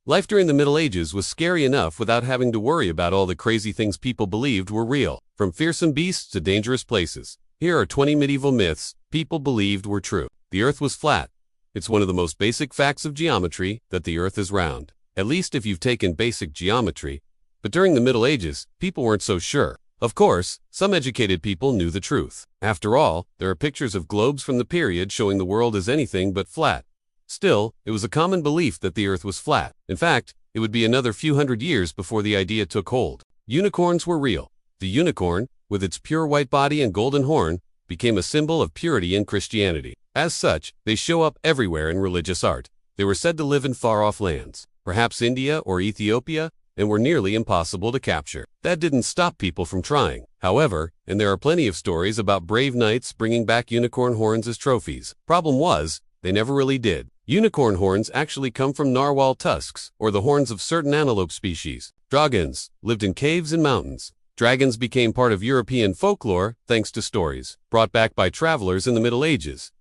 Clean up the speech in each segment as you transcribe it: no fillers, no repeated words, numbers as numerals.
Life during the Middle Ages was scary enough without having to worry about all the crazy things people believed were real, from fearsome beasts to dangerous places. Here are 20 medieval myths people believed were true. The Earth was flat. It's one of the most basic facts of geometry that the Earth is round, at least if you've taken basic geometry. But during the Middle Ages, people weren't so sure. Of course, some educated people knew the truth. After all, there are pictures of globes from the period showing the world as anything but flat. Still, it was a common belief that the Earth was flat. In fact, it would be another few hundred years before the idea took hold. Unicorns were real. The unicorn, with its pure white body and golden horn, became a symbol of purity in Christianity. As such, they show up everywhere in religious art. They were said to live in far-off lands, perhaps India or Ethiopia, and were nearly impossible to capture. That didn't stop people from trying, however, and there are plenty of stories about brave knights bringing back unicorn horns as trophies. Problem was, they never really did. Unicorn horns actually come from narwhal tusks, or the horns of certain antelope species. Dragons lived in caves and mountains. Dragons became part of European folklore thanks to stories brought back by travelers in the Middle Ages.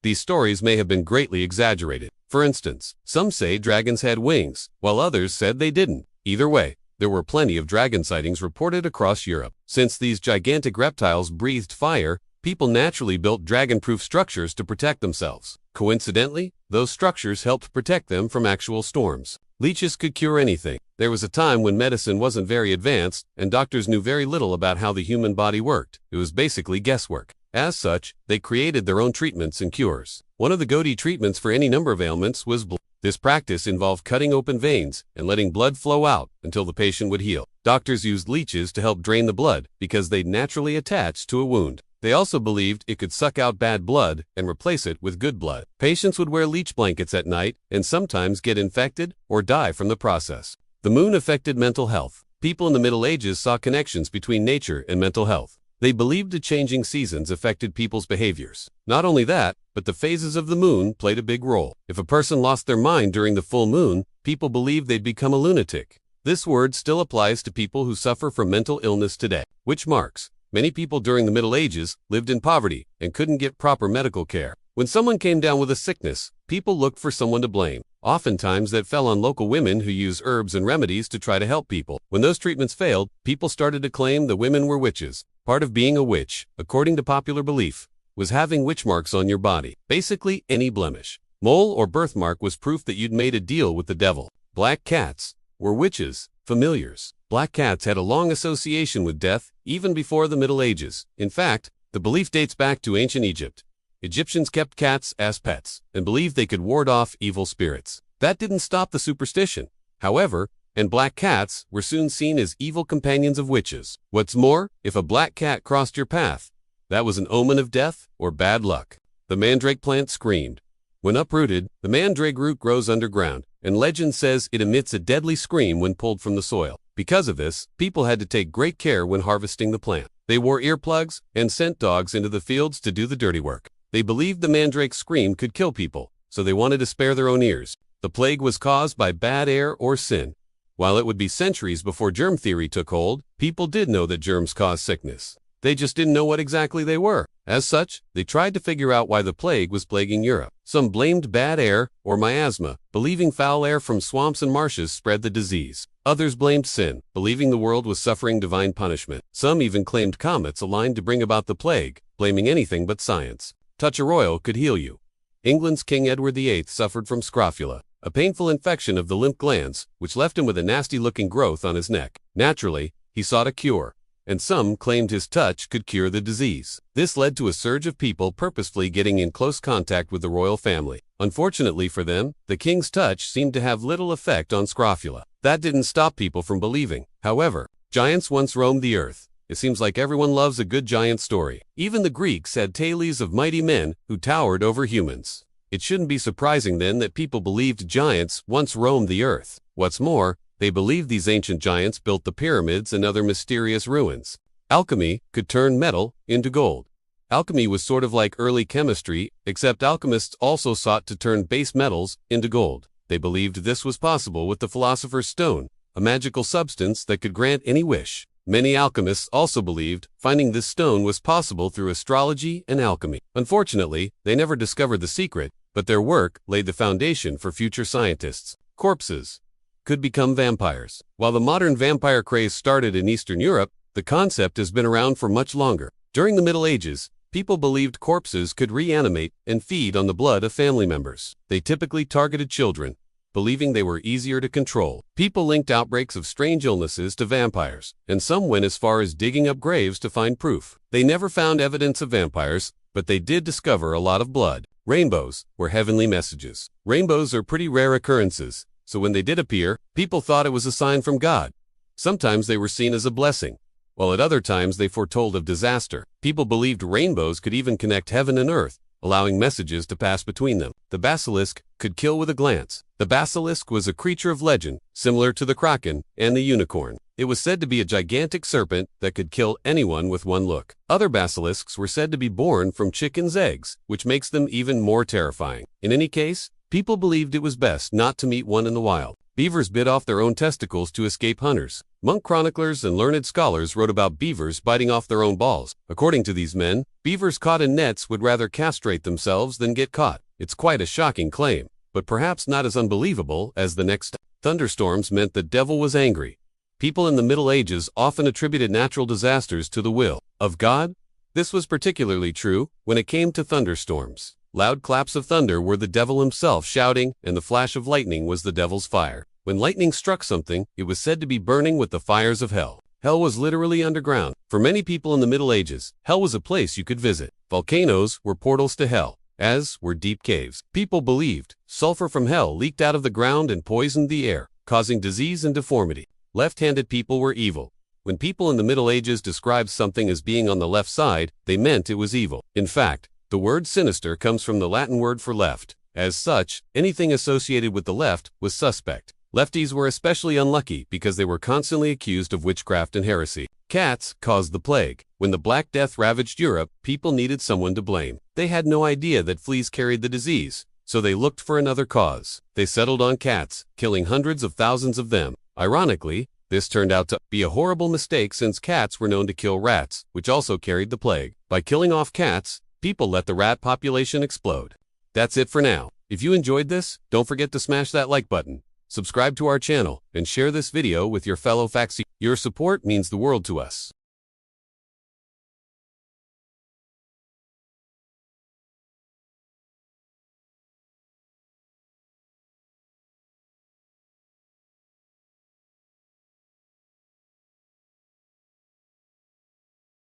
These stories may have been greatly exaggerated. For instance, some say dragons had wings, while others said they didn't. Either way, there were plenty of dragon sightings reported across Europe. Since these gigantic reptiles breathed fire, people naturally built dragon-proof structures to protect themselves. Coincidentally, those structures helped protect them from actual storms. Leeches could cure anything. There was a time when medicine wasn't very advanced, and doctors knew very little about how the human body worked. It was basically guesswork. As such, they created their own treatments and cures. One of the go-to treatments for any number of ailments was blood. This practice involved cutting open veins and letting blood flow out until the patient would heal. Doctors used leeches to help drain the blood because they'd naturally attach to a wound. They also believed it could suck out bad blood and replace it with good blood. Patients would wear leech blankets at night and sometimes get infected or die from the process. The moon affected mental health. People in the Middle Ages saw connections between nature and mental health. They believed the changing seasons affected people's behaviors. Not only that, but the phases of the moon played a big role. If a person lost their mind during the full moon, people believed they'd become a lunatic. This word still applies to people who suffer from mental illness today. Witch marks. Many people during the Middle Ages lived in poverty and couldn't get proper medical care. When someone came down with a sickness, people looked for someone to blame. Oftentimes that fell on local women who used herbs and remedies to try to help people. When those treatments failed, people started to claim the women were witches. Part of being a witch, according to popular belief, was having witch marks on your body. Basically, any blemish. Mole or birthmark was proof that you'd made a deal with the devil. Black cats were witches, familiars. Black cats had a long association with death, even before the Middle Ages. In fact, the belief dates back to ancient Egypt. Egyptians kept cats as pets and believed they could ward off evil spirits. That didn't stop the superstition, however, and black cats were soon seen as evil companions of witches. What's more, if a black cat crossed your path, that was an omen of death or bad luck. The mandrake plant screamed. When uprooted, the mandrake root grows underground, and legend says it emits a deadly scream when pulled from the soil. Because of this, people had to take great care when harvesting the plant. They wore earplugs and sent dogs into the fields to do the dirty work. They believed the mandrake's scream could kill people, so they wanted to spare their own ears. The plague was caused by bad air or sin. While it would be centuries before germ theory took hold, people did know that germs cause sickness. They just didn't know what exactly they were. As such, they tried to figure out why the plague was plaguing Europe. Some blamed bad air or miasma, believing foul air from swamps and marshes spread the disease. Others blamed sin, believing the world was suffering divine punishment. Some even claimed comets aligned to bring about the plague, blaming anything but science. Touch of oil could heal you. England's King Edward VIII suffered from scrofula, a painful infection of the lymph glands, which left him with a nasty-looking growth on his neck. Naturally, he sought a cure, and some claimed his touch could cure the disease. This led to a surge of people purposefully getting in close contact with the royal family. Unfortunately for them, the king's touch seemed to have little effect on scrofula. That didn't stop people from believing. However, giants once roamed the earth. It seems like everyone loves a good giant story. Even the Greeks had tales of mighty men who towered over humans. It shouldn't be surprising then that people believed giants once roamed the earth. What's more, they believed these ancient giants built the pyramids and other mysterious ruins. Alchemy could turn metal into gold. Alchemy was sort of like early chemistry, except alchemists also sought to turn base metals into gold. They believed this was possible with the philosopher's stone, a magical substance that could grant any wish. Many alchemists also believed finding this stone was possible through astrology and alchemy. Unfortunately, they never discovered the secret, but their work laid the foundation for future scientists. Corpses. could become vampires. While the modern vampire craze started in Eastern Europe, the concept has been around for much longer. During the Middle Ages, people believed corpses could reanimate and feed on the blood of family members. They typically targeted children, believing they were easier to control. People linked outbreaks of strange illnesses to vampires, and some went as far as digging up graves to find proof. They never found evidence of vampires, but they did discover a lot of blood. Rainbows were heavenly messages. Rainbows are pretty rare occurrences, so when they did appear, people thought it was a sign from God. Sometimes they were seen as a blessing, while at other times they foretold of disaster. People believed rainbows could even connect heaven and earth, allowing messages to pass between them. The basilisk could kill with a glance. The basilisk was a creature of legend, similar to the kraken and the unicorn. It was said to be a gigantic serpent that could kill anyone with one look. Other basilisks were said to be born from chickens' eggs, which makes them even more terrifying. In any case, people believed it was best not to meet one in the wild. Beavers bit off their own testicles to escape hunters. Monk chroniclers and learned scholars wrote about beavers biting off their own balls. According to these men, beavers caught in nets would rather castrate themselves than get caught. It's quite a shocking claim, but perhaps not as unbelievable as the next. Thunderstorms meant the devil was angry. People in the Middle Ages often attributed natural disasters to the will of God. This was particularly true when it came to thunderstorms. Loud claps of thunder were the devil himself shouting, and the flash of lightning was the devil's fire. When lightning struck something, it was said to be burning with the fires of hell. Hell was literally underground. For many people in the Middle Ages, hell was a place you could visit. Volcanoes were portals to hell, as were deep caves. People believed sulfur from hell leaked out of the ground and poisoned the air, causing disease and deformity. Left-handed people were evil. When people in the Middle Ages described something as being on the left side, they meant it was evil. In fact, the word sinister comes from the Latin word for left. As such, anything associated with the left was suspect. Lefties were especially unlucky because they were constantly accused of witchcraft and heresy. Cats caused the plague. When the Black Death ravaged Europe, people needed someone to blame. They had no idea that fleas carried the disease, so they looked for another cause. They settled on cats, killing hundreds of thousands of them. Ironically, this turned out to be a horrible mistake since cats were known to kill rats, which also carried the plague. By killing off cats, people let the rat population explode. That's it for now. If you enjoyed this, don't forget to smash that like button, subscribe to our channel, and share this video with your fellow facts. Your support means the world to us.